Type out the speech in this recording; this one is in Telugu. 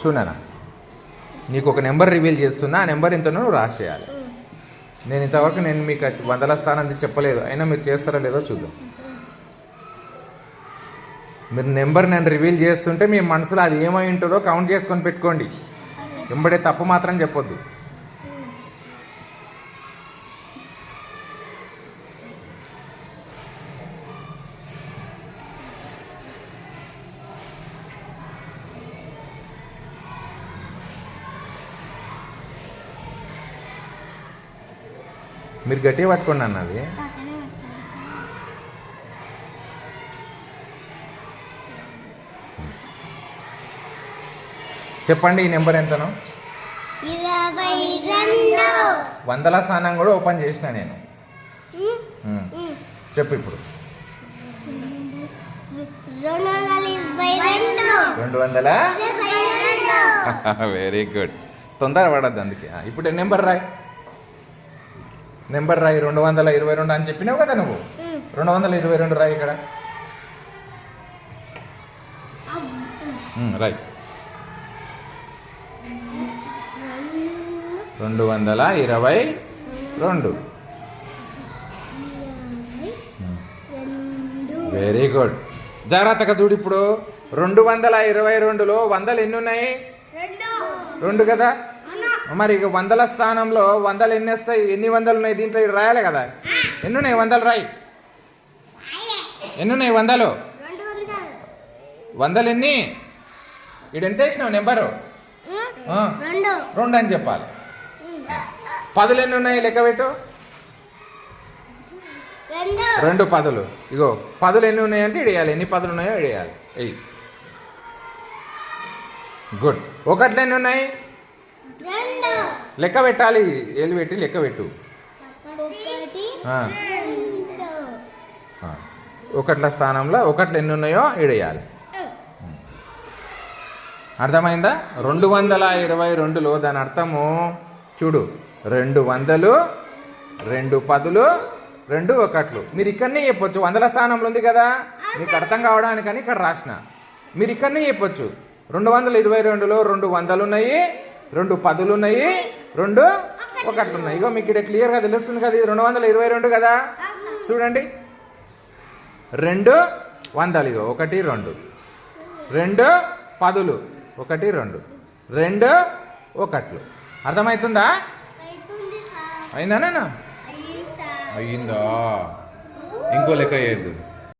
చూడనా, నీకు ఒక నెంబర్ రివీల్ చేస్తున్నా, ఆ నెంబర్ ఇంతనో నువ్వు రాసేయాలి. నేను ఇంతవరకు మీకు వందల స్థానం చెప్పలేదు, అయినా మీరు చేస్తారో లేదో చూద్దాం. మీరు నెంబర్ నేను రివీల్ చేస్తుంటే మీ మనసులో అది ఏమై ఉంటుందో కౌంట్ చేసుకొని పెట్టుకోండి. వెంబడే తప్పు మాత్రం చెప్పొద్దు. మీరు గట్టిగా పట్టుకోండి అన్నది. చెప్పండి ఈ నెంబర్ ఎంతనో. 22. వందల స్థానం కూడా ఓపెన్ చేసిన నేను. చెప్పు ఇప్పుడు. 200. Very good. తొందర పడద్దు అందుకే. ఇప్పుడు నెంబర్ రాయి, 222 అని చెప్పినావు కదా నువ్వు. 222 రాయి ఇక్కడ. రాయి 222. Very good. జాగ్రత్తగా చూడు. ఇప్పుడు 222లో వందలు ఎన్ని ఉన్నాయి? 2 కదా. మరి ఇక వందల స్థానంలో వందలు ఎన్ని వస్తాయి? ఎన్ని వందలు ఉన్నాయి దీంట్లో? ఇది రాయాలి కదా. ఎన్ని ఉన్నాయి వందలు? రాయి. ఎన్ని ఉన్నాయి వందలు? వందలు ఎన్ని? ఇటు ఎంత వేసినావు నెంబరు? 2 అని చెప్పాలి. పదులు ఎన్ని ఉన్నాయి? లెక్క పెట్టు. 2 పదులు. ఇగో పదులు ఎన్ని ఉన్నాయంటే ఇడేయాలి. ఎన్ని పదులు ఉన్నాయో ఇడేయాలి. ఎయ్. గుడ్. ఒకట్లు ఎన్ని ఉన్నాయి? లెక్క పెట్టాలి. ఏళ్ళు పెట్టి లెక్క పెట్టు. ఒకట్ల స్థానంలో ఒకట్లు ఎన్ని ఉన్నాయో ఇడేయాలి. అర్థమైందా? 222లో దాని అర్థము చూడు. 200, 2 పదులు, 2 ఒకట్లు. మీరు ఇక్కడనే చెప్పొచ్చు. వందల స్థానంలో ఉంది కదా, మీకు అర్థం కావడానికని ఇక్కడ రాసిన. మీరు ఇక్కడనే చెప్పొచ్చు. 222లో 2 వందలు ఉన్నాయి, 2 పదులు ఉన్నాయి, 2 ఒకట్లు ఉన్నాయి. ఇగో మీకు ఇక్కడ క్లియర్గా తెలుస్తుంది కదా, ఇది 222 కదా. చూడండి, 2 వందలు. ఇగో 1 2, 2 పదులు, 1 2, 2 ఒకట్లు. అర్థమవుతుందా? అయిందా? అయిందా? ఇంకో లెక్క చేయద్దు.